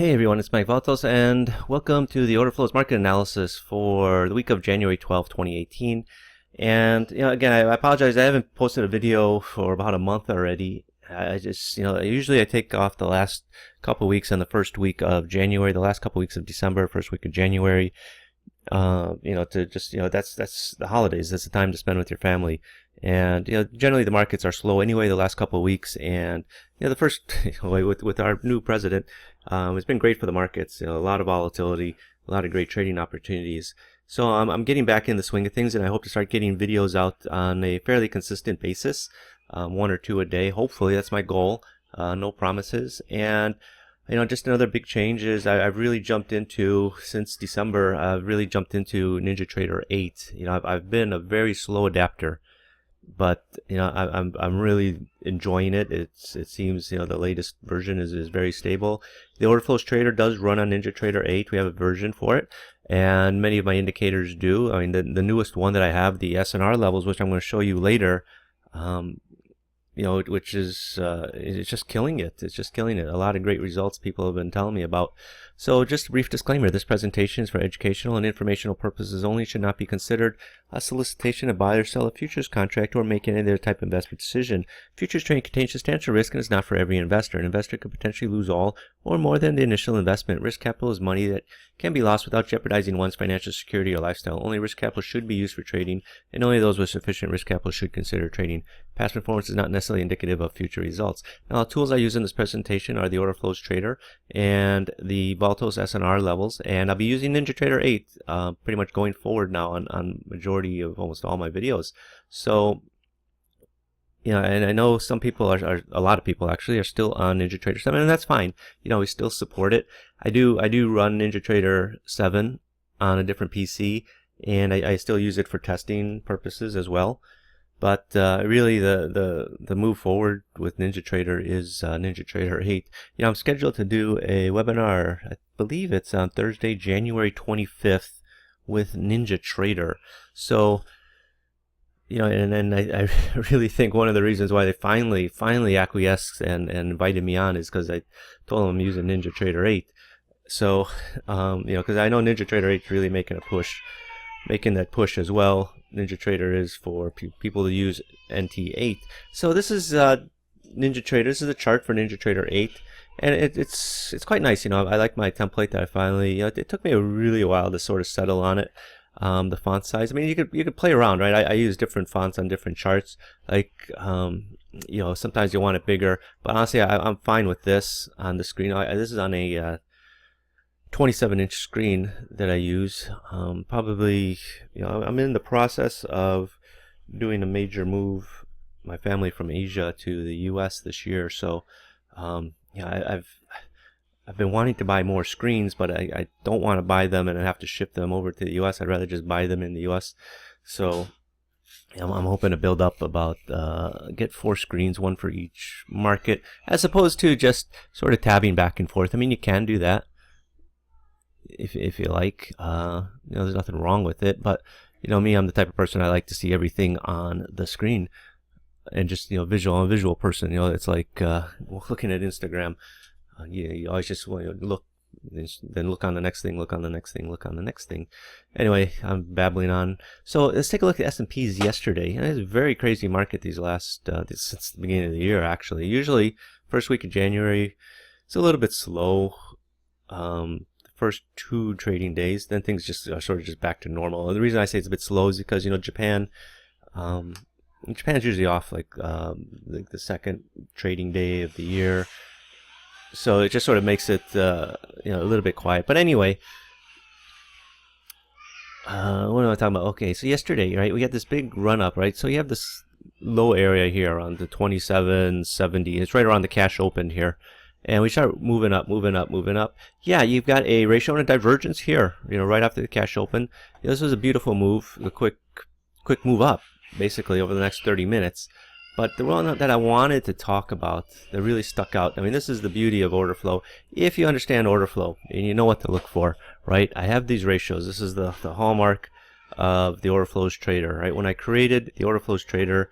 Hey everyone, it's Mike Valtos, and welcome to the Orderflows market analysis for the week of January 12th, 2018. And again, I apologize, I haven't posted a video for about a month already. I just, usually I take off the last couple weeks and the first week of January, the last couple weeks of December, first week of January. To just, that's the holidays. That's the time to spend with your family. And, generally the markets are slow anyway the last couple of weeks. And, the first, with our new president, it's been great for the markets. A lot of volatility, a lot of great trading opportunities. So I'm getting back in the swing of things, and I hope to start getting videos out on a fairly consistent basis, one or two a day. Hopefully, that's my goal. No promises. And just another big change is I've really jumped into, since December, I've really jumped into NinjaTrader 8. I've been a very slow adapter, but I'm really enjoying it. It seems the latest version is very stable. The Orderflows trader does run on NinjaTrader 8. We have a version for it, and many of my indicators do. I mean, the newest one that I have, the SR Levels, which I'm going to show you later, which is it's just killing it. It's just killing it. A lot of great results people have been telling me about. So just a brief disclaimer, this presentation is for educational and informational purposes only, should not be considered a solicitation to buy or sell a futures contract or make any other type of investment decision. Futures trading contains substantial risk and is not for every investor. An investor could potentially lose all or more than the initial investment. Risk capital is money that can be lost without jeopardizing one's financial security or lifestyle. Only risk capital should be used for trading, and only those with sufficient risk capital should consider trading. Past performance is not necessarily indicative of future results. Now, the tools I use in this presentation are the Orderflows Trader and the Valtos SR Levels, and I'll be using NinjaTrader 8 pretty much going forward now on majority of almost all my videos. So, and I know some people are a lot of people actually are still on NinjaTrader 7, and that's fine. We still support it. I do run NinjaTrader 7 on a different PC, and I still use it for testing purposes as well. But really, the move forward with NinjaTrader is NinjaTrader 8. I'm scheduled to do a webinar. I believe it's on Thursday, January 25th, with NinjaTrader. So, and I really think one of the reasons why they finally acquiesced and invited me on is because I told them I'm using NinjaTrader 8. So, because I know NinjaTrader 8 is really making that push as well. NinjaTrader is for people to use NT8. So this is NinjaTrader. This is a chart for NinjaTrader 8, and it's quite nice. I like my template that I finally. It took me really a while to sort of settle on it. The font size. I mean, you could play around, right? I use different fonts on different charts. Like sometimes you want it bigger, but honestly, I'm fine with this on the screen. This is on a 27-inch screen that I use. Probably, I'm in the process of doing a major move, my family from Asia to the U.S. this year. So, I've been wanting to buy more screens, but I don't want to buy them and I have to ship them over to the U.S. I'd rather just buy them in the U.S. So, I'm hoping to build up about get 4 screens, one for each market, as opposed to just sort of tabbing back and forth. I mean, you can do that if you like. There's nothing wrong with it, but me, I'm the type of person I like to see everything on the screen and just I'm a visual person. It's like looking at Instagram. You always just want to look, then look on the next thing, look on the next thing, look on the next thing. Anyway, I'm babbling on. So let's take a look at S&Ps yesterday. It's a very crazy market these last since the beginning of the year. Actually, usually first week of January, it's a little bit slow. First 2 trading days, then things just are sort of just back to normal. And the reason I say it's a bit slow is because Japan's usually off like the second trading day of the year, so it just sort of makes it a little bit quiet. But anyway, what am I talking about? Okay, so yesterday, right, we had this big run up, right? So you have this low area here on the 27.70. It's right around the cash open here. And we start moving up. Yeah, you've got a ratio and a divergence here, right after the cash open. This was a beautiful move, a quick move up, basically, over the next 30 minutes. But the one that I wanted to talk about that really stuck out, I mean, this is the beauty of order flow. If you understand order flow and you know what to look for, right? I have these ratios. This is the hallmark of the Orderflows trader, right? When I created the Orderflows trader,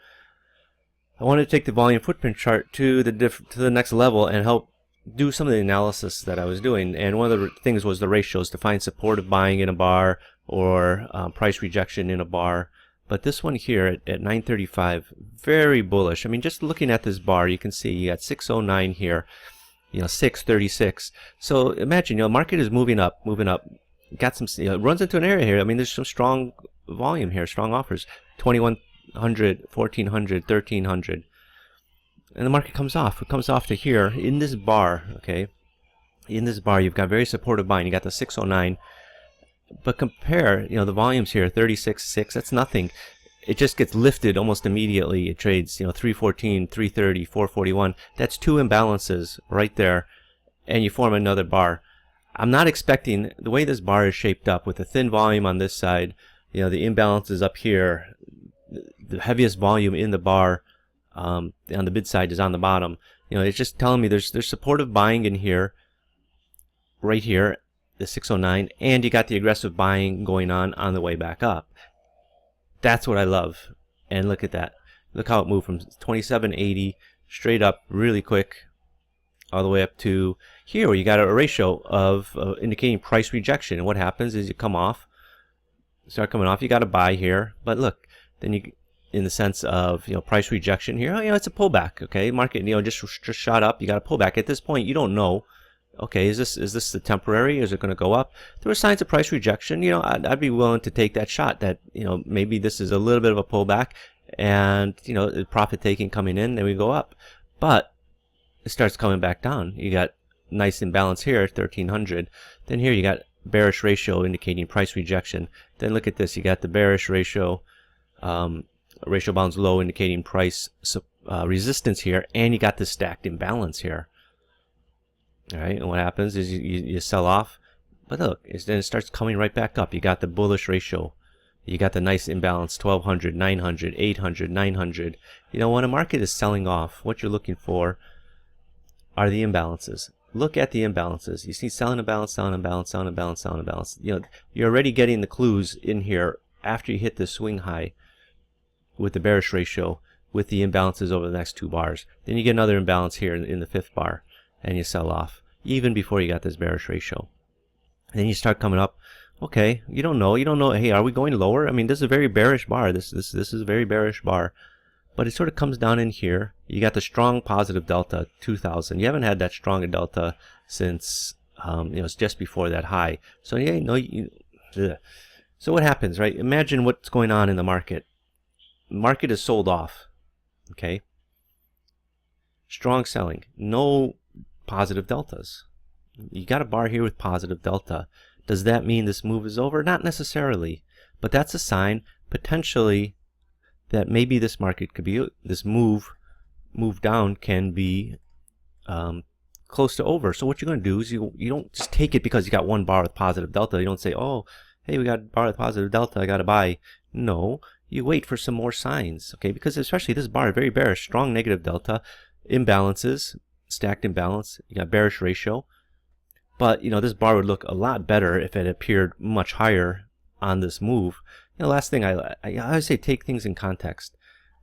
I wanted to take the volume footprint chart to the next level and help do some of the analysis that I was doing, and one of the things was the ratios to find supportive buying in a bar or price rejection in a bar. But this one here at 935, very bullish. I mean, just looking at this bar, you can see you got 609 here, 636. So imagine, market is moving up, got some, runs into an area here. I mean, there's some strong volume here, strong offers, 2100, 1400, 1300. And the market comes off. It comes off to here in this bar, okay? In this bar, you've got very supportive buying. You got the 609. But compare, the volumes here, 36.6, that's nothing. It just gets lifted almost immediately. It trades, 314, 330, 441. That's two imbalances right there. And you form another bar. I'm not expecting, the way this bar is shaped up with the thin volume on this side, the imbalance is up here. The heaviest volume in the bar on the bid side is on the bottom. It's just telling me there's supportive buying in here, right here, the 609, and you got the aggressive buying going on the way back up. That's what I love. And look at that. Look how it moved from 2780 straight up really quick all the way up to here, where you got a ratio of indicating price rejection. And what happens is you come off, start coming off, you got to buy here, but look, then you, in the sense of price rejection here, it's a pullback. Okay, market just shot up, you got a pullback. At this point, you don't know, okay, is this the temporary? Is it going to go up? There were signs of price rejection. I'd be willing to take that shot that maybe this is a little bit of a pullback, and profit taking coming in, then we go up. But it starts coming back down. You got nice imbalance here, 1300. Then here you got bearish ratio indicating price rejection. Then look at this, you got the bearish ratio, ratio bounds low indicating price resistance here, and you got this stacked imbalance here. All right, and what happens is you sell off, but look, then it starts coming right back up. You got the bullish ratio, you got the nice imbalance, 1200, 900, 800, 900. When a market is selling off, what you're looking for are the imbalances. Look at the imbalances. You see selling imbalance, selling imbalance, selling imbalance, selling imbalance. You're already getting the clues in here after you hit the swing high with the bearish ratio, with the imbalances over the next two bars. Then you get another imbalance here in the fifth bar, and you sell off even before you got this bearish ratio. And then you start coming up. Okay, you don't know. Hey, are we going lower? I mean, this is a very bearish bar. This is a very bearish bar. But it sort of comes down in here. You got the strong positive delta, 2000. You haven't had that strong a delta since it's just before that high. So so what happens, right? Imagine what's going on in the market. The market is sold off. Okay. Strong selling. No positive deltas. You got a bar here with positive delta. Does that mean this move is over? Not necessarily. But that's a sign potentially that maybe this market could be, this move down can be close to over. So what you're going to do is you don't just take it because you got one bar with positive delta. You don't say, oh, hey, we got a bar with positive delta, I got to buy. No, you wait for some more signs, okay? Because especially this bar, very bearish, strong negative delta, imbalances, stacked imbalance, you got bearish ratio. But, this bar would look a lot better if it appeared much higher on this move. Last thing, I always say take things in context,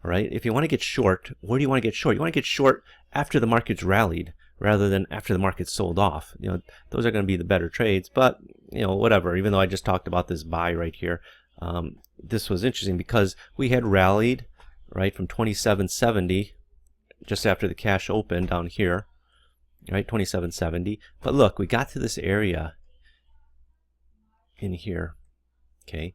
all right? If you want to get short, where do you want to get short? You want to get short after the market's rallied rather than after the market's sold off. Those are going to be the better trades, but, whatever. Even though I just talked about this buy right here, this was interesting because we had rallied, right, from 2770 just after the cash opened down here, right, 2770. But look, we got to this area in here, okay?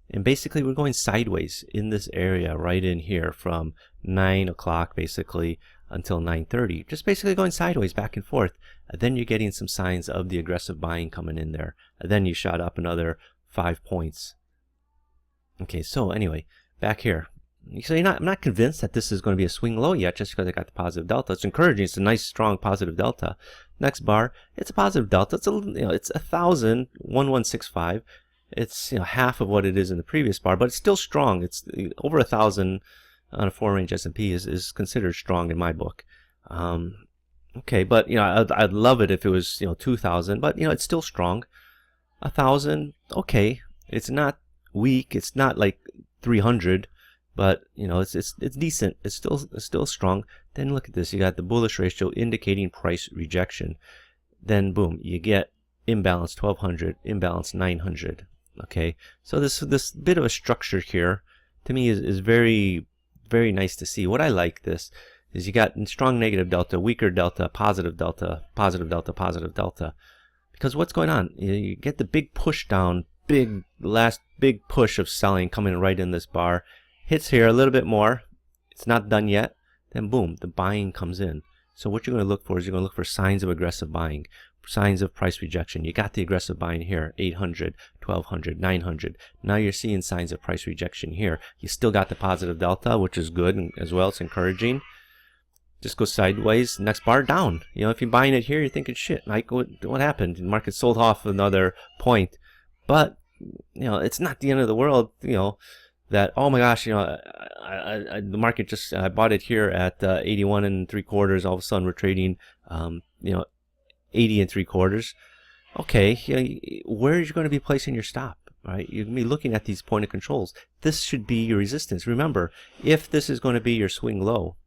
And basically we're going sideways in this area right in here from 9 o'clock basically until 9:30. Just basically going sideways back and forth. And then you're getting some signs of the aggressive buying coming in there. And then you shot up another 5 points. Okay, so anyway, back here. So I'm not convinced that this is going to be a swing low yet just because I got the positive delta. It's encouraging. It's a nice strong positive delta. Next bar, it's a positive delta. It's it's 1,000, 1165. It's half of what it is in the previous bar, but it's still strong. It's over 1,000 on a 4-range S&P is considered strong in my book. Okay, but I'd love it if it was 2,000, but it's still strong. 1,000, okay, it's not weak. It's not like 300, but it's decent. It's still strong. Then look at this. You got the bullish ratio indicating price rejection. Then boom, you get imbalance 1200, imbalance 900. Okay, so this bit of a structure here to me is very nice to see. What I like this is you got strong negative delta, weaker delta, positive delta, positive delta, positive delta. Because what's going on? You get the big push down, last big push of selling coming right in this bar. Hits here a little bit more. It's not done yet. Then boom, the buying comes in. So what you're going to look for is you're going to look for signs of aggressive buying, signs of price rejection. You got the aggressive buying here, 800, 1200, 900. Now you're seeing signs of price rejection here. You still got the positive delta, which is good as well. It's encouraging. Just go sideways. Next bar down. You know, if you're buying it here, you're thinking, shit, like what happened? The market sold off another point. But you know, it's not the end of the world. You know that, oh my gosh, you know, the market just I bought it here at 81 3/4. All of a sudden we're trading, you know, 80 3/4. Okay, you know, where are you going to be placing your stop? Right, you're going to be looking at these point of controls. This should be your resistance. Remember, if this is going to be your swing low,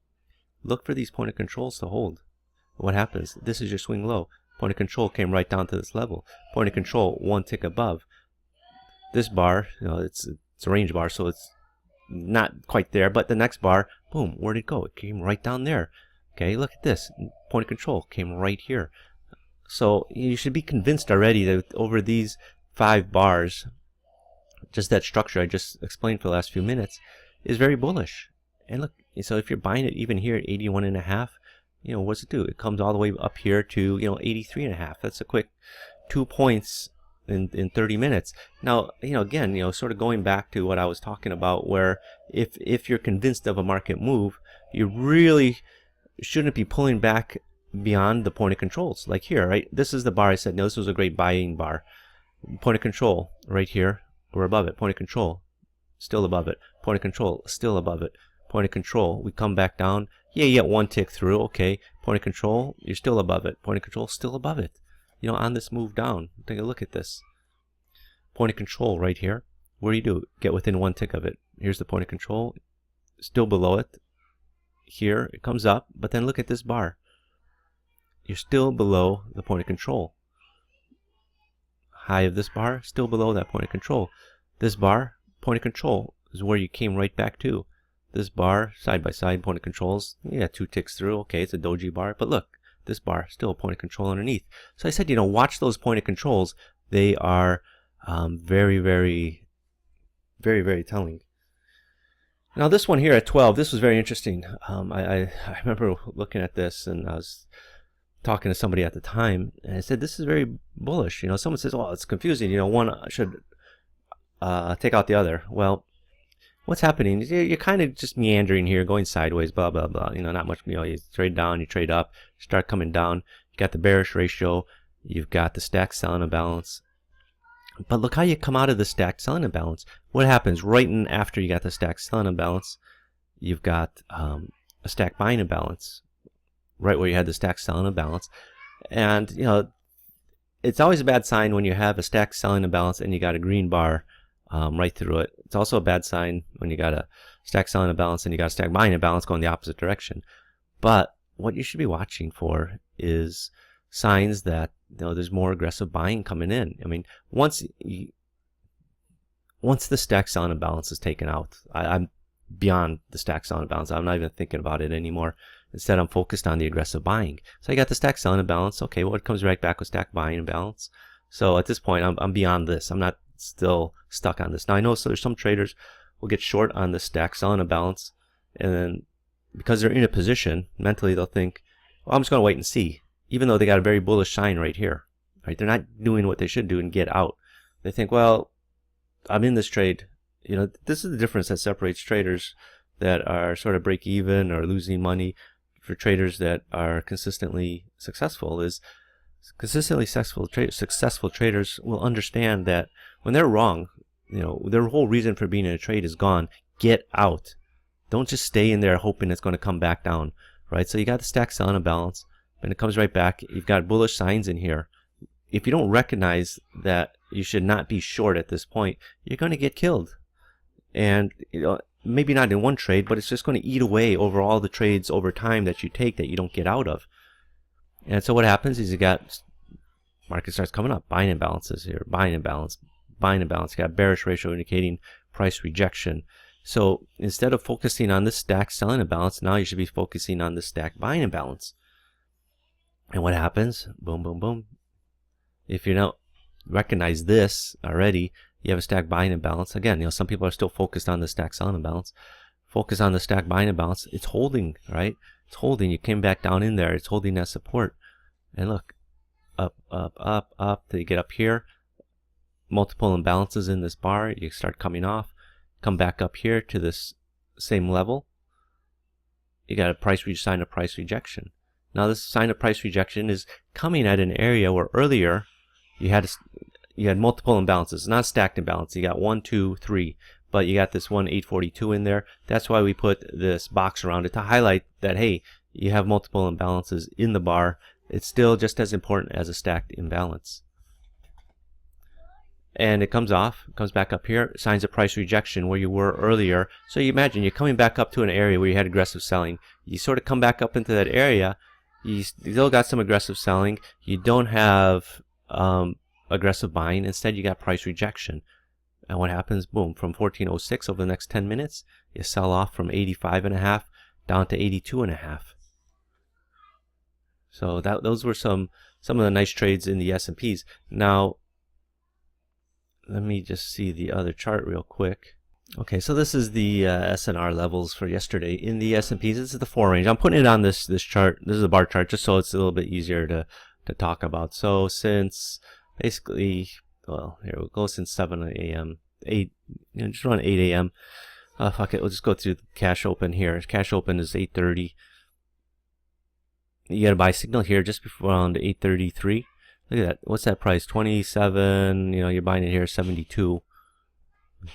look for these point of controls to hold. What happens? This is your swing low. Point of control came right down to this level. Point of control one tick above. This bar, you know, it's a range bar, so it's not quite there. But the next bar, boom, where'd it go? It came right down there. Okay, look at this. Point of control came right here. So you should be convinced already that over these 5 bars, just that structure I just explained for the last few minutes is very bullish. And look, so if you're buying it even here at 81.5, you know, what's it do? It comes all the way up here to, you know, 83.5. That's a quick 2 points in 30 minutes. Now, you know, again, you know, sort of going back to what I was talking about, where if you're convinced of a market move, you really shouldn't be pulling back beyond the point of controls. Like here, right? This is the bar I said, no, this was a great buying bar. Point of control right here, we're above it. Point of control, still above it. Point of control, still above it. Point of control, we come back down. Yeah, you get 1 tick through. Okay. Point of control, you're still above it. Point of control, still above it. You know, on this move down, take a look at this. Point of control right here. What do? Get within 1 tick of it. Here's the point of control, still below it. Here, it comes up, but then look at this bar. You're still below the point of control. High of this bar, still below that point of control. This bar, point of control, is where you came right back to. This bar, side by side, point of controls, you got 2 ticks through. Okay, it's a doji bar, but look, this bar, still a point of control underneath. So I said, you know, watch those point of controls. They are very telling. Now this one here at 12, this was very interesting. I remember looking at this, and I was talking to somebody at the time, and I said, this is very bullish. You know, someone says, oh, it's confusing. You know, one should take out the other. Well, what's happening is you're kind of just meandering here, going sideways, blah, blah, blah. You know, not much, you know, you trade down, you trade up, start coming down. You got the bearish ratio. You've got the stacked selling imbalance. But look how you come out of the stacked selling imbalance. What happens right in after you got the stacked selling imbalance? You've got a stacked buying imbalance, right where you had the stacked selling imbalance. And, you know, it's always a bad sign when you have a stacked selling imbalance and you got a green bar right through it. It's also a bad sign when you got a stacked selling imbalance and you got a stacked buying imbalance going the opposite direction. But what you should be watching for is signs that, you know, there's more aggressive buying coming in. I mean, once the stacked selling imbalance is taken out, I'm beyond the stacked selling imbalance. I'm not even thinking about it anymore. Instead, I'm focused on the aggressive buying. So I got the stacked selling imbalance. Okay, well, it comes right back with stacked buying imbalance. So at this point, I'm beyond this. I'm not still stuck on this. Now I know so there's some traders will get short on the stacked selling imbalance, and then because they're in a position, mentally they'll think, well, I'm just going to wait and see, even though they got a very bullish sign right here. Right? They're not doing what they should do and get out. They think, well, I'm in this trade. You know, this is the difference that separates traders that are sort of break even or losing money for traders that are consistently successful. Is consistently successful traders will understand that when they're wrong, you know, their whole reason for being in a trade is gone. Get out. Don't just stay in there hoping it's going to come back down, right? So you got the stacked selling imbalance, and it comes right back. You've got bullish signs in here. If you don't recognize that you should not be short at this point, you're going to get killed. And, you know, maybe not in one trade, but it's just going to eat away over all the trades over time that you take that you don't get out of. And so what happens is you got market starts coming up, buying imbalances here, buying imbalance, buying imbalance. You got bearish ratio indicating price rejection. So instead of focusing on this stack selling imbalance, now you should be focusing on this stack buying imbalance. And what happens? Boom, boom, boom. If you don't recognize this already, you have a stack buying imbalance. Again, some people are still focused on the stack selling imbalance. Focus on the stack buying imbalance. It's holding, right? It's holding. You came back down in there. It's holding that support. And look, up, up, up, up. Till you get up here. Multiple imbalances in this bar. You start coming off. Come back up here to this same level. You got a sign of price rejection. Now this sign of price rejection is coming at an area where earlier you had multiple imbalances, not stacked imbalance. You got 1, 2, 3, but you got this one 842 in there. That's why we put this box around it to highlight that, hey, you have multiple imbalances in the bar. It's still just as important as a stacked imbalance. And it comes off, comes back up here, signs of price rejection where you were earlier. So you imagine you're coming back up to an area where you had aggressive selling. You sort of come back up into that area. You still got some aggressive selling. You don't have aggressive buying. Instead, you got price rejection. And what happens? Boom, from 1406 over the next 10 minutes, you sell off from 85.5 down to 82.5. So those were some of the nice trades in the S&Ps. Now, let me just see the other chart real quick. Okay, so this is the SNR levels for yesterday in the S&Ps. This is the 4 range. I'm putting it on this chart. This is a bar chart just so it's a little bit easier to talk about. So since basically, well, here we'll go since 7 a.m. 8, just around 8 a.m. Fuck it, we'll just go through the cash open here. Cash open is 8:30. You got a buy signal here just before around 8:33. Look at that. What's that price? 27. You're buying it here 72.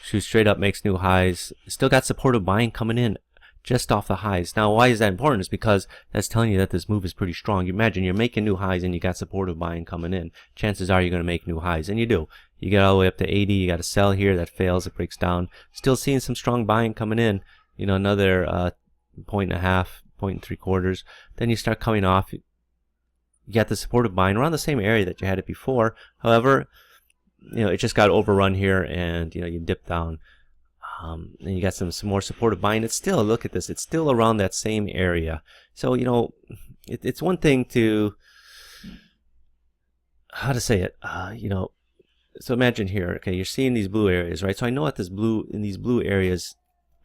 Shoots straight up, makes new highs. Still got supportive buying coming in just off the highs. Now, why is that important? It's because that's telling you that this move is pretty strong. You imagine you're making new highs and you got supportive buying coming in. Chances are you're going to make new highs, and you do. You get all the way up to 80. You got a sell here that fails. It breaks down. Still seeing some strong buying coming in. Another point and a half, point and 3/4. Then you start coming off. You got the supportive buying around the same area that you had it before. However, it just got overrun here, and you dip down. And you got some more supportive buying. It's still, look at this, it's still around that same area. So it's one thing to, how to say it, so imagine here, okay, you're seeing these blue areas, right? So I know at in these blue areas,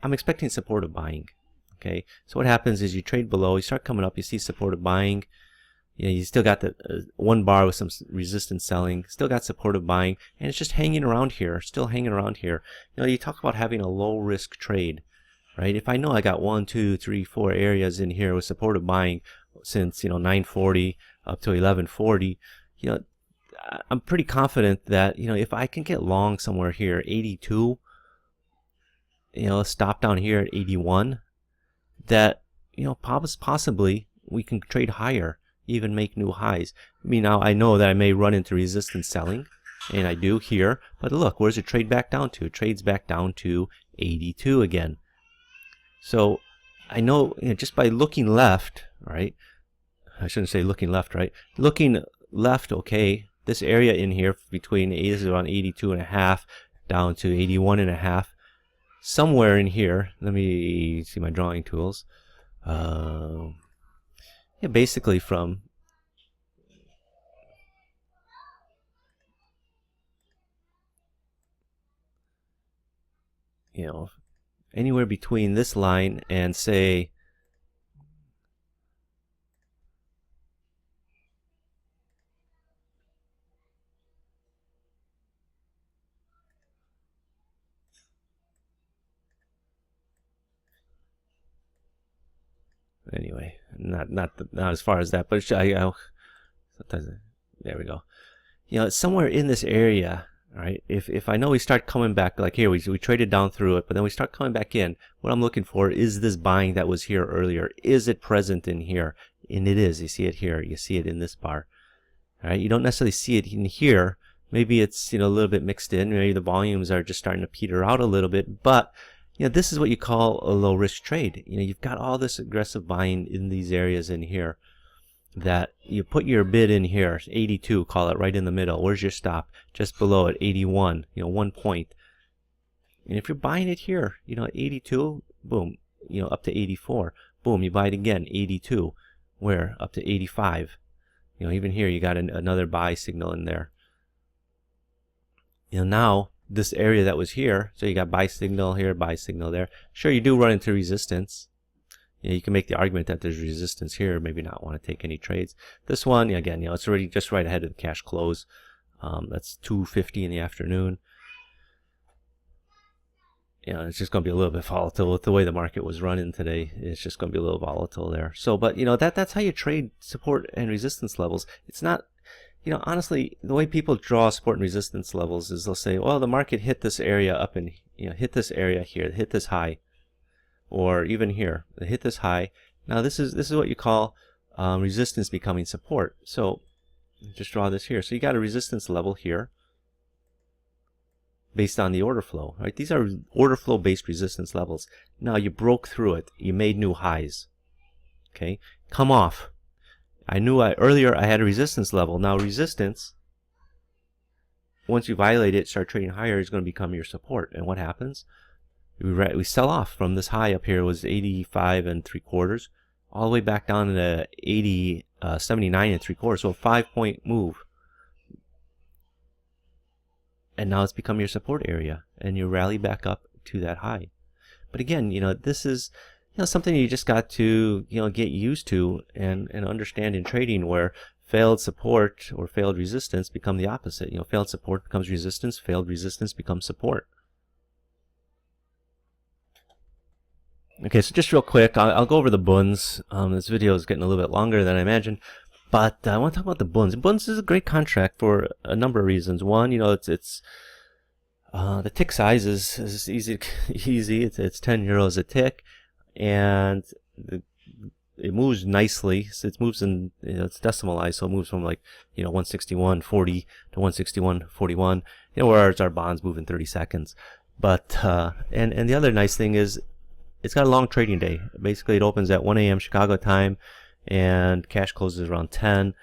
I'm expecting supportive buying. Okay, so what happens is you trade below, you start coming up, you see supportive buying. You still got the one bar with some resistance selling, still got supportive buying, and it's just hanging around here, still hanging around here. You talk about having a low risk trade, right? If I know I got 1, 2, 3, 4 areas in here with supportive buying since 940 up to 1140, I'm pretty confident that if I can get long somewhere here, 82, stop down here at 81, that possibly we can trade higher. Even make new highs. Now I know that I may run into resistance selling, and I do here, but look, where's it trade back down to? It trades back down to 82 again. So I know, just by looking left, right? I shouldn't say looking left, right? Looking left, okay, this area in here between this is around 82.5 down to 81.5. Somewhere in here, let me see my drawing tools. Basically from anywhere between this line and say anyway, not as far as that, but sometimes, there we go. It's somewhere in this area, right? If I know we start coming back, like here, we traded down through it, but then we start coming back in. What I'm looking for is this buying that was here earlier. Is it present in here? And it is. You see it here. You see it in this bar. All right. You don't necessarily see it in here. Maybe it's a little bit mixed in. Maybe the volumes are just starting to peter out a little bit, but this is what you call a low risk trade. You've got all this aggressive buying in these areas in here that you put your bid in here, 82, call it, right in the middle. Where's your stop? Just below it, 81, 1 point. And if you're buying it here, 82, boom, up to 84. Boom, you buy it again, 82. Where? Up to 85. Even here you got another buy signal in there. Now this area that was here, so you got buy signal here, buy signal there. Sure, you do run into resistance. You can make the argument that there's resistance here, maybe not want to take any trades. This one, again, it's already just right ahead of the cash close. That's 2:50 in the afternoon. It's just going to be a little bit volatile with the way the market was running today. It's just going to be a little volatile there. So, but that's how you trade support and resistance levels. It's not, honestly, the way people draw support and resistance levels is they'll say, well, the market hit this area up and hit this area here, hit this high, or even here, they hit this high. Now this is what you call resistance becoming support. So just draw this here. So you got a resistance level here, based on the order flow, right? These are order flow based resistance levels. Now you broke through it. You made new highs. Okay, come off. I knew earlier I had a resistance level. Now resistance, once you violate it, start trading higher, is going to become your support. And what happens? We sell off from this high up here. It was 85 3/4, all the way back down to 79 3/4. So a 5-point move. And now it's become your support area, and you rally back up to that high. But again, this is something you just got to get used to and understand in trading, where failed support or failed resistance become the opposite. Failed support becomes resistance, failed resistance becomes support. Okay, so just real quick, I'll go over the Bunds. This video is getting a little bit longer than I imagined. But I want to talk about the Bunds. Bunds is a great contract for a number of reasons. One, it's the tick size is easy. It's 10 euros a tick, and it moves nicely. So it moves in, it's decimalized, so it moves from 161.40 to 161.41. Whereas our bonds move in 30 seconds. But and the other nice thing is it's got a long trading day. Basically, it opens at 1 a.m. Chicago time, and cash closes around 10,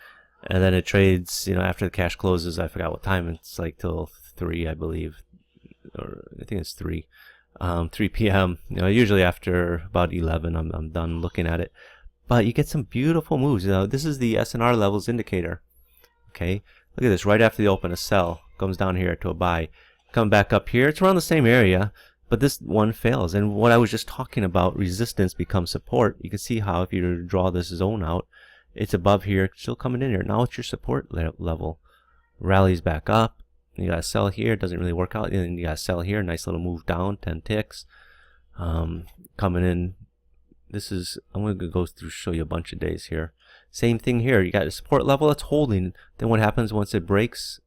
and then it trades after the cash closes. I forgot what time. It's till 3, I believe, or I think it's 3 p.m. Usually after about 11 I'm done looking at it. But you get some beautiful moves. This is the SR Levels indicator. Okay, look at this. Right after the open, a sell comes down here to a buy, come back up here. It's around the same area, but this one fails. And what I was just talking about, resistance becomes support. You can see how if you draw this zone out, it's above here, still coming in here. Now it's your support level. Rallies back up. You got to sell here. It doesn't really work out. And then you got to sell here. Nice little move down, 10 ticks. Coming in. I'm going to go through, show you a bunch of days here. Same thing here. You got a support level that's holding. Then what happens once it breaks?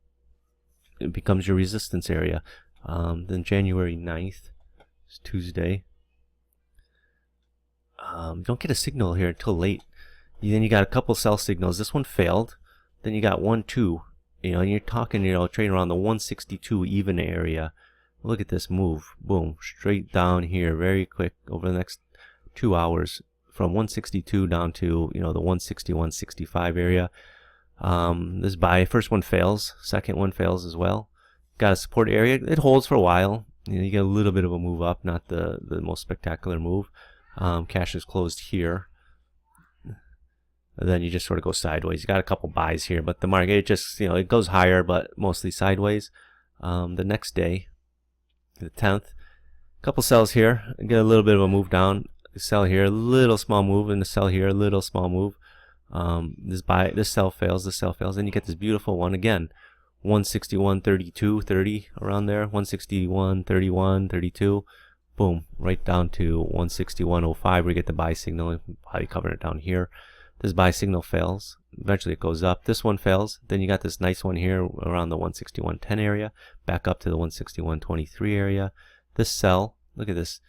It becomes your resistance area. Then January 9th. Tuesday. Don't get a signal here until late. Then you got a couple sell signals. This one failed. Then you got 1, 2. And you're talking, trading around the 162 even area. Look at this move. Boom, straight down here, very quick over the next 2 hours, from 162 down to the 161.65 area. This buy, first one fails, second one fails as well. Got a support area. It holds for a while. You get a little bit of a move up, not the most spectacular move. Cash is closed here. And then you just sort of go sideways. You got a couple buys here, but the market, it just, it goes higher, but mostly sideways. The next day, the 10th, couple sells here. Get a little bit of a move down. Sell here, a little small move, and the sell here, a little small move. This sell fails, and you get this beautiful one again. 161.32, 30 around there, 161.31, 32, boom, right down to 161.05. We get the buy signal. Probably covering it down here. This buy signal fails. Eventually it goes up. This one fails. Then you got this nice one here around the 161.10 area, back up to the 161.23 area. This sell, look at this.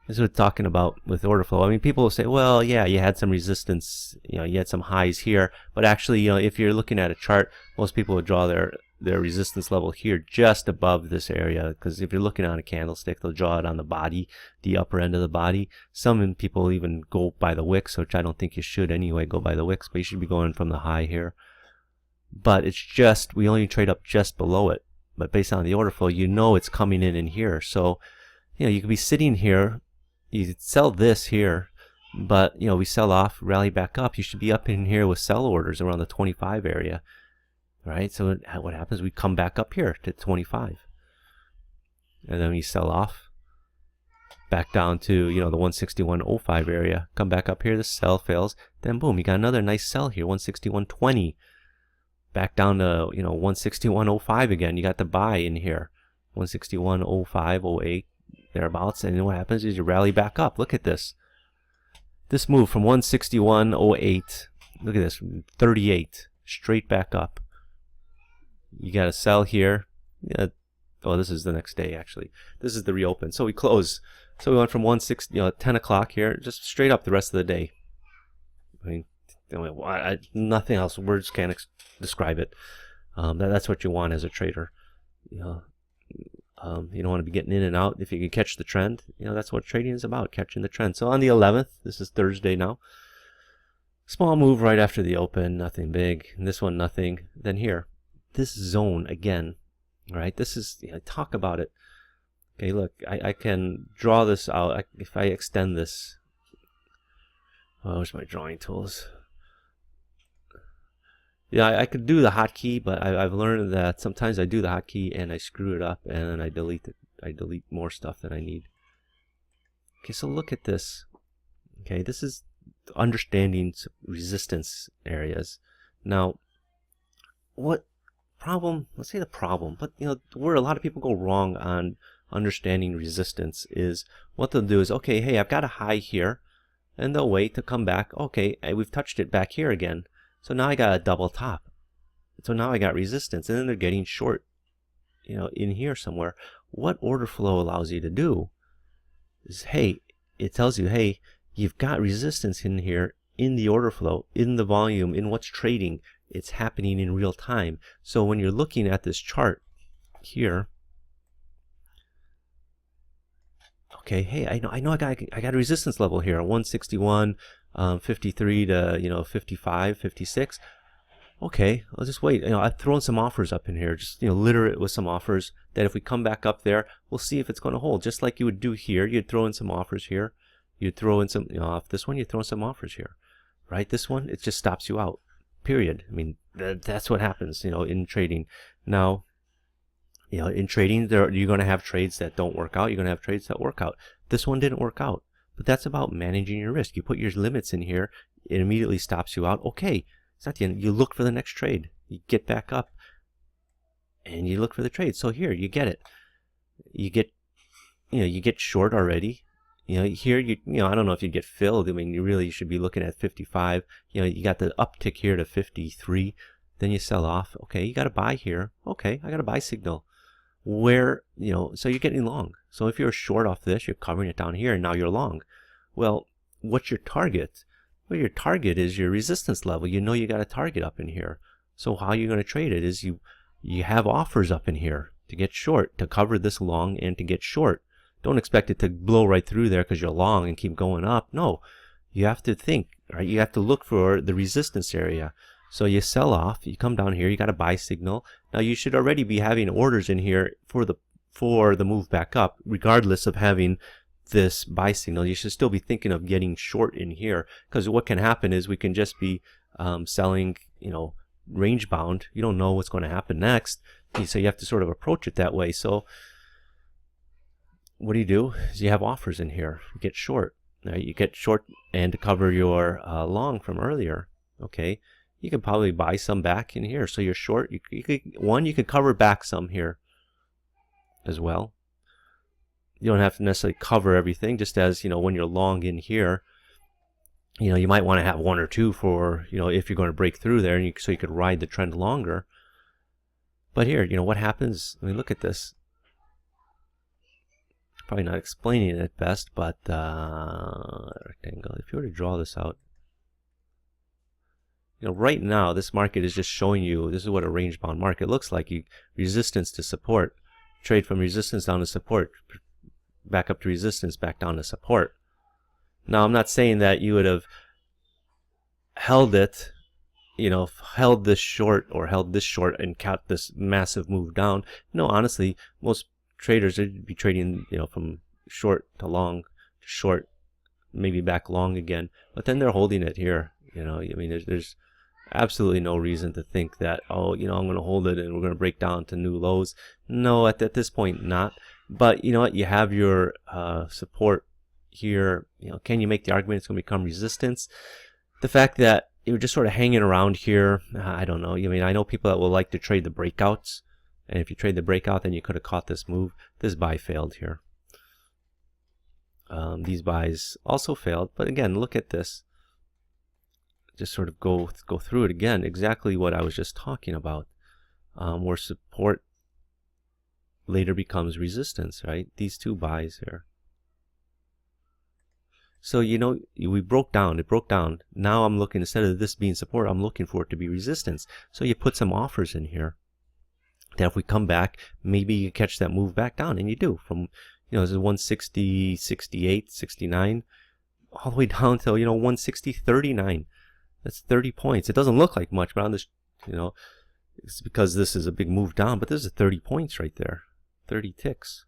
This is what we're talking about with order flow. I mean, people will say, well, yeah, you had some resistance, you had some highs here, but actually, if you're looking at a chart, most people would draw their their resistance level here just above this area, because if you're looking on a candlestick, they'll draw it on the body, the upper end of the body. Some people even go by the wicks, which I don't think you should anyway, go by the wicks, but you should be going from the high here. But it's just, we only trade up just below it. But based on the order flow, you know it's coming in here. So, you know, you could be sitting here, you sell this here, but, you know, we sell off, rally back up. You should be up in here with sell orders around the 25 area, right? So what happens? We come back up here to 25. And then we sell off, back down to, you know, the 161.05 area. Come back up here, the sell fails. Then boom, you got another nice sell here, 161.20. Back down to, you know, 161.05 again. You got the buy in here, 161.05, 08, thereabouts. And then what happens is you rally back up. Look at this. This move from 161.08, look at this, 38, straight back up. You got to sell here. Yeah. Oh, this is the next day, actually. This is the reopen. So we close. So we went from 10 o'clock here, just straight up the rest of the day. I mean, nothing else. Words can't describe it. That's what you want as a trader. You know, you don't want to be getting in and out. If you can catch the trend, you know, that's what trading is about, catching the trend. So on the 11th, this is Thursday now. Small move right after the open, nothing big. And this one, nothing. Then here, this zone again, right? This is, you know, talk about it. Okay, look, I can draw this out. If I extend this, oh, where's my drawing tools? Yeah, I could do the hotkey, but I've learned that sometimes I do the hotkey and I screw it up and then I delete it. I delete more stuff than I need. Okay, so look at this. Okay, this is understanding resistance areas. Now, what problem? Let's say the problem, but you know where a lot of people go wrong on understanding resistance is what they'll do is, okay, hey, I've got a high here, and they'll wait to come back. Okay, we've touched it back here again. So now I got a double top. So now I got resistance, and then they're getting short, you know, in here somewhere. What order flow allows you to do is, hey, it tells you, hey, you've got resistance in here in the order flow, in the volume, in what's trading. It's happening in real time. So when you're looking at this chart here, okay, hey, I know I got a resistance level here, 161. 53 to, you know, 55, 56. Okay, I'll just wait. You know, I've thrown some offers up in here. Just, you know, litter it with some offers that if we come back up there, we'll see if it's going to hold. Just like you would do here. You'd throw in some offers here. You'd throw in some, you know, off this one, you'd throw in some offers here. Right? This one, it just stops you out. Period. I mean, that's what happens, you know, in trading. Now, you know, in trading, you're going to have trades that don't work out. You're going to have trades that work out. This one didn't work out. But that's about managing your risk. You put your limits in here, it immediately stops you out. Okay, it's not the end. You look for the next trade. You get back up, and you look for the trade. So here, you get it. You get, you know, you get short already. You know, here, you know, I don't know if you get filled. I mean, you really should be looking at 55. You know, you got the uptick here to 53. Then you sell off. Okay, you got a buy here. Okay, I got a buy signal. Where, you know, so you're getting long. So if you're short off this, you're covering it down here, and now you're long. Well, what's your target? Well, your target is your resistance level. You know you got a target up in here. So how you're going to trade it is you have offers up in here to get short, to cover this long and to get short. Don't expect it to blow right through there because you're long and keep going up. No, you have to think, right? You have to look for the resistance area. So you sell off, you come down here, you got a buy signal. Now you should already be having orders in here for the move back up, regardless of having this buy signal. You should still be thinking of getting short in here, because what can happen is we can just be selling, you know, range bound. You don't know what's going to happen next, so you have to sort of approach it that way. So what do? Is you have offers in here. You get short. Right? You get short, and to cover your long from earlier. Okay. You could probably buy some back in here. So you're short. You could cover back some here as well. You don't have to necessarily cover everything, just as, you know, when you're long in here, you know, you might want to have one or two for, you know, if you're going to break through there, and so you could ride the trend longer. But here, you know, what happens? I mean, look at this. Probably not explaining it best, but rectangle. If you were to draw this out, right now this market is just showing you this is what a range bound market looks like. Resistance to support, trade from resistance down to support, back up to resistance, back down to support. Now I'm not saying that you would have held it, held this short or held this short and caught this massive move down. No, honestly, most traders would be trading, from short to long to short, maybe back long again, but then they're holding it here. I mean, there's absolutely no reason to think that, oh, I'm going to hold it and we're going to break down to new lows. No, at this point, not. But you know what? You have your support here. Can you make the argument it's going to become resistance? The fact that you're just sort of hanging around here, I don't know. I mean, I know people that will like to trade the breakouts, and if you trade the breakout, then you could have caught this move. This buy failed here. These buys also failed, but again, look at this. Just sort of go through it again. Exactly what I was just talking about, where support later becomes resistance, right? These two buys here. So we broke down. It broke down. Now I'm looking, instead of this being support, I'm looking for it to be resistance. So you put some offers in here. That if we come back, maybe you catch that move back down, and you do from this is 160, 68, 69, all the way down to 160, 39. That's 30 points. It doesn't look like much, but on this, it's because this is a big move down. But this is 30 points right there, 30 ticks.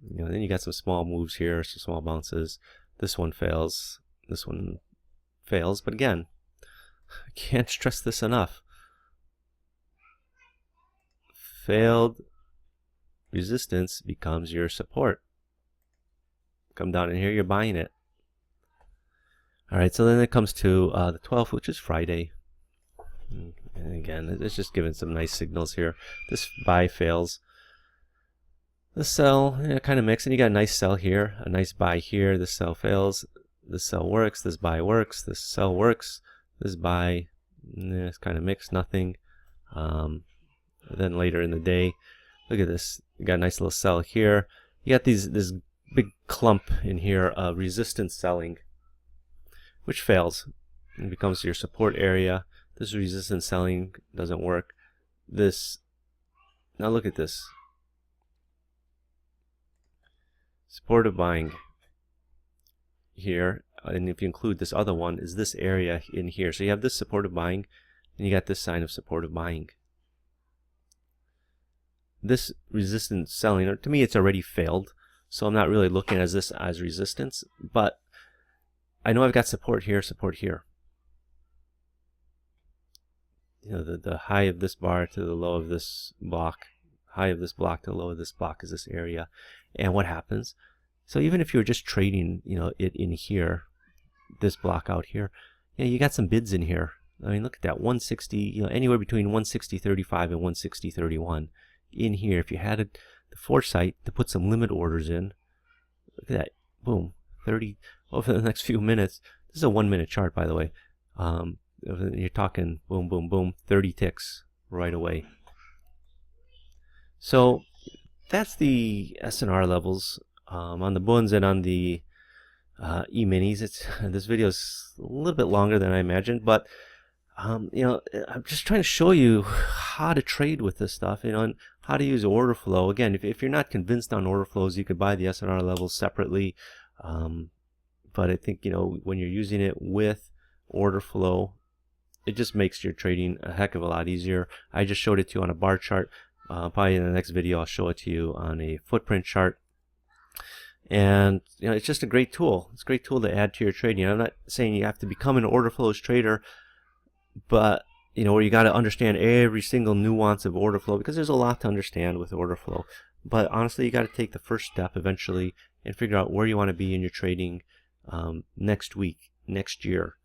Then you got some small moves here, some small bounces. This one fails. This one fails. But again, I can't stress this enough. Failed resistance becomes your support. Come down in here, you're buying it. All right, so then it comes to the 12th, which is Friday. And again, it's just giving some nice signals here. This buy fails. The sell, kind of mixed, and you got a nice sell here, a nice buy here. This sell fails. This sell works. This buy works. This sell works. This buy, it's kind of mixed, nothing. Then later in the day, look at this. You got a nice little sell here. You got this big clump in here of resistance selling, which fails and becomes your support area. This resistance selling doesn't work. Now look at this. Supportive buying here, and if you include this other one, is this area in here. So you have this supportive buying, and you got this sign of supportive buying. This resistance selling, or to me, it's already failed. So I'm not really looking at this as resistance, but I know I've got support here, support here. The high of this bar to the low of this block, high of this block to the low of this block is this area. And what happens? So even if you're just trading, it in here, this block out here, you got some bids in here. I mean, look at that, 160, anywhere between 160.35 and 160.31 in here. If you had the foresight to put some limit orders in, look at that, boom, 30 over the next few minutes. This is a 1 minute chart, by the way. You're talking boom, boom, boom, 30 ticks right away. So that's the SR levels on the Bunds and on the E-minis. This video is a little bit longer than I imagined, but I'm just trying to show you how to trade with this stuff, and how to use order flow. Again, if you're not convinced on order flows, you could buy the SR levels separately. But I think when you're using it with order flow, it just makes your trading a heck of a lot easier. I just showed it to you on a bar chart. Probably in the next video I'll show it to you on a footprint chart. And it's just a great tool. It's a great tool to add to your trading. I'm not saying you have to become an order flows trader, but where you got to understand every single nuance of order flow, because there's a lot to understand with order flow. But honestly, you got to take the first step eventually and figure out where you want to be in your trading next week, next year,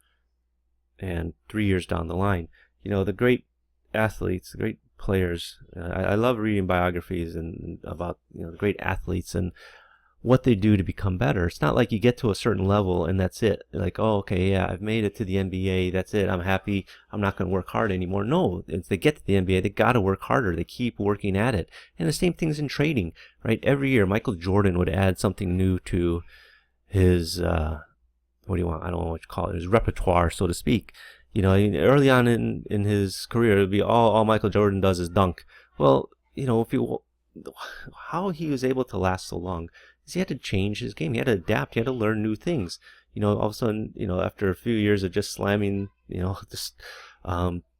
and 3 years down the line. The great athletes, the great players. I love reading biographies and about the great athletes and what they do to become better. It's not like you get to a certain level and that's it. Like, oh, okay, yeah, I've made it to the NBA. That's it. I'm happy. I'm not going to work hard anymore. No, if they get to the NBA, they got to work harder. They keep working at it. And the same thing's in trading, right? Every year, Michael Jordan would add something new to his what do you want? I don't know what you call it. His repertoire, so to speak. You know, early on in his career, it would be all Michael Jordan does is dunk. Well, you know, how he was able to last so long is he had to change his game. He had to adapt. He had to learn new things. You know, all of a sudden, you know, after a few years of just slamming, you know, just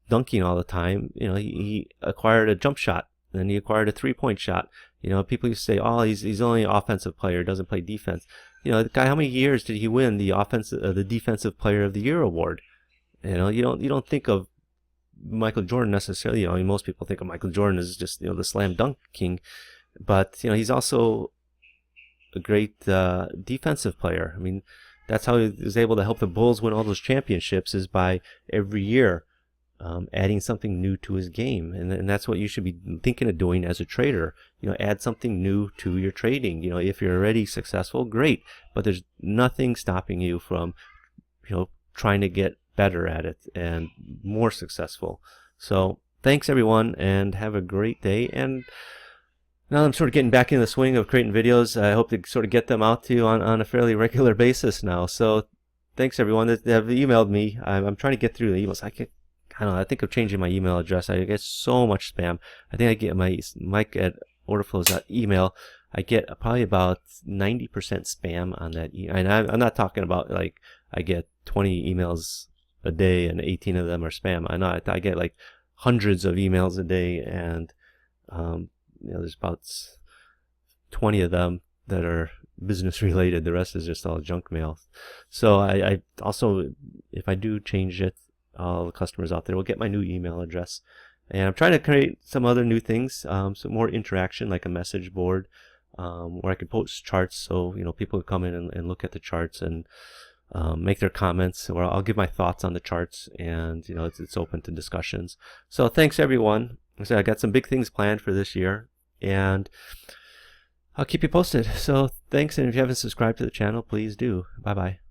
dunking all the time, you know, he acquired a jump shot. Then he acquired a 3-point shot. You know, people used to say, oh, he's only an offensive player, doesn't play defense. You know, the guy, how many years did he win the defensive player of the year award? You know, you don't think of Michael Jordan necessarily. You know, I mean, most people think of Michael Jordan as just, you know, the slam dunk king, but you know, he's also a great defensive player. I mean, that's how he was able to help the Bulls win all those championships, is by every year adding something new to his game. And that's what you should be thinking of doing as a trader. You know, add something new to your trading. You know, if you're already successful, great, but there's nothing stopping you from, you know, trying to get better at it and more successful. So thanks everyone, and have a great day. And now I'm sort of getting back in the swing of creating videos. I hope to sort of get them out to you on a fairly regular basis now. So thanks everyone that have emailed me. I'm trying to get through the emails. I don't know, I think of changing my email address. I get so much spam. I think I get my Mike at orderflows.email. I get probably about 90% spam on that. And I'm not talking about like I get 20 emails a day and 18 of them are spam. I get like hundreds of emails a day, and you know, there's about 20 of them that are business related. The rest is just all junk mail. So I also, if I do change it, all the customers out there will get my new email address. And I'm trying to create some other new things, some more interaction, like a message board, where I could post charts, so you know, people would come in and look at the charts and make their comments, or I'll give my thoughts on the charts, and you know, it's open to discussions. So thanks everyone. I got some big things planned for this year, and I'll keep you posted. So thanks, and if you haven't subscribed to the channel, please do. Bye bye.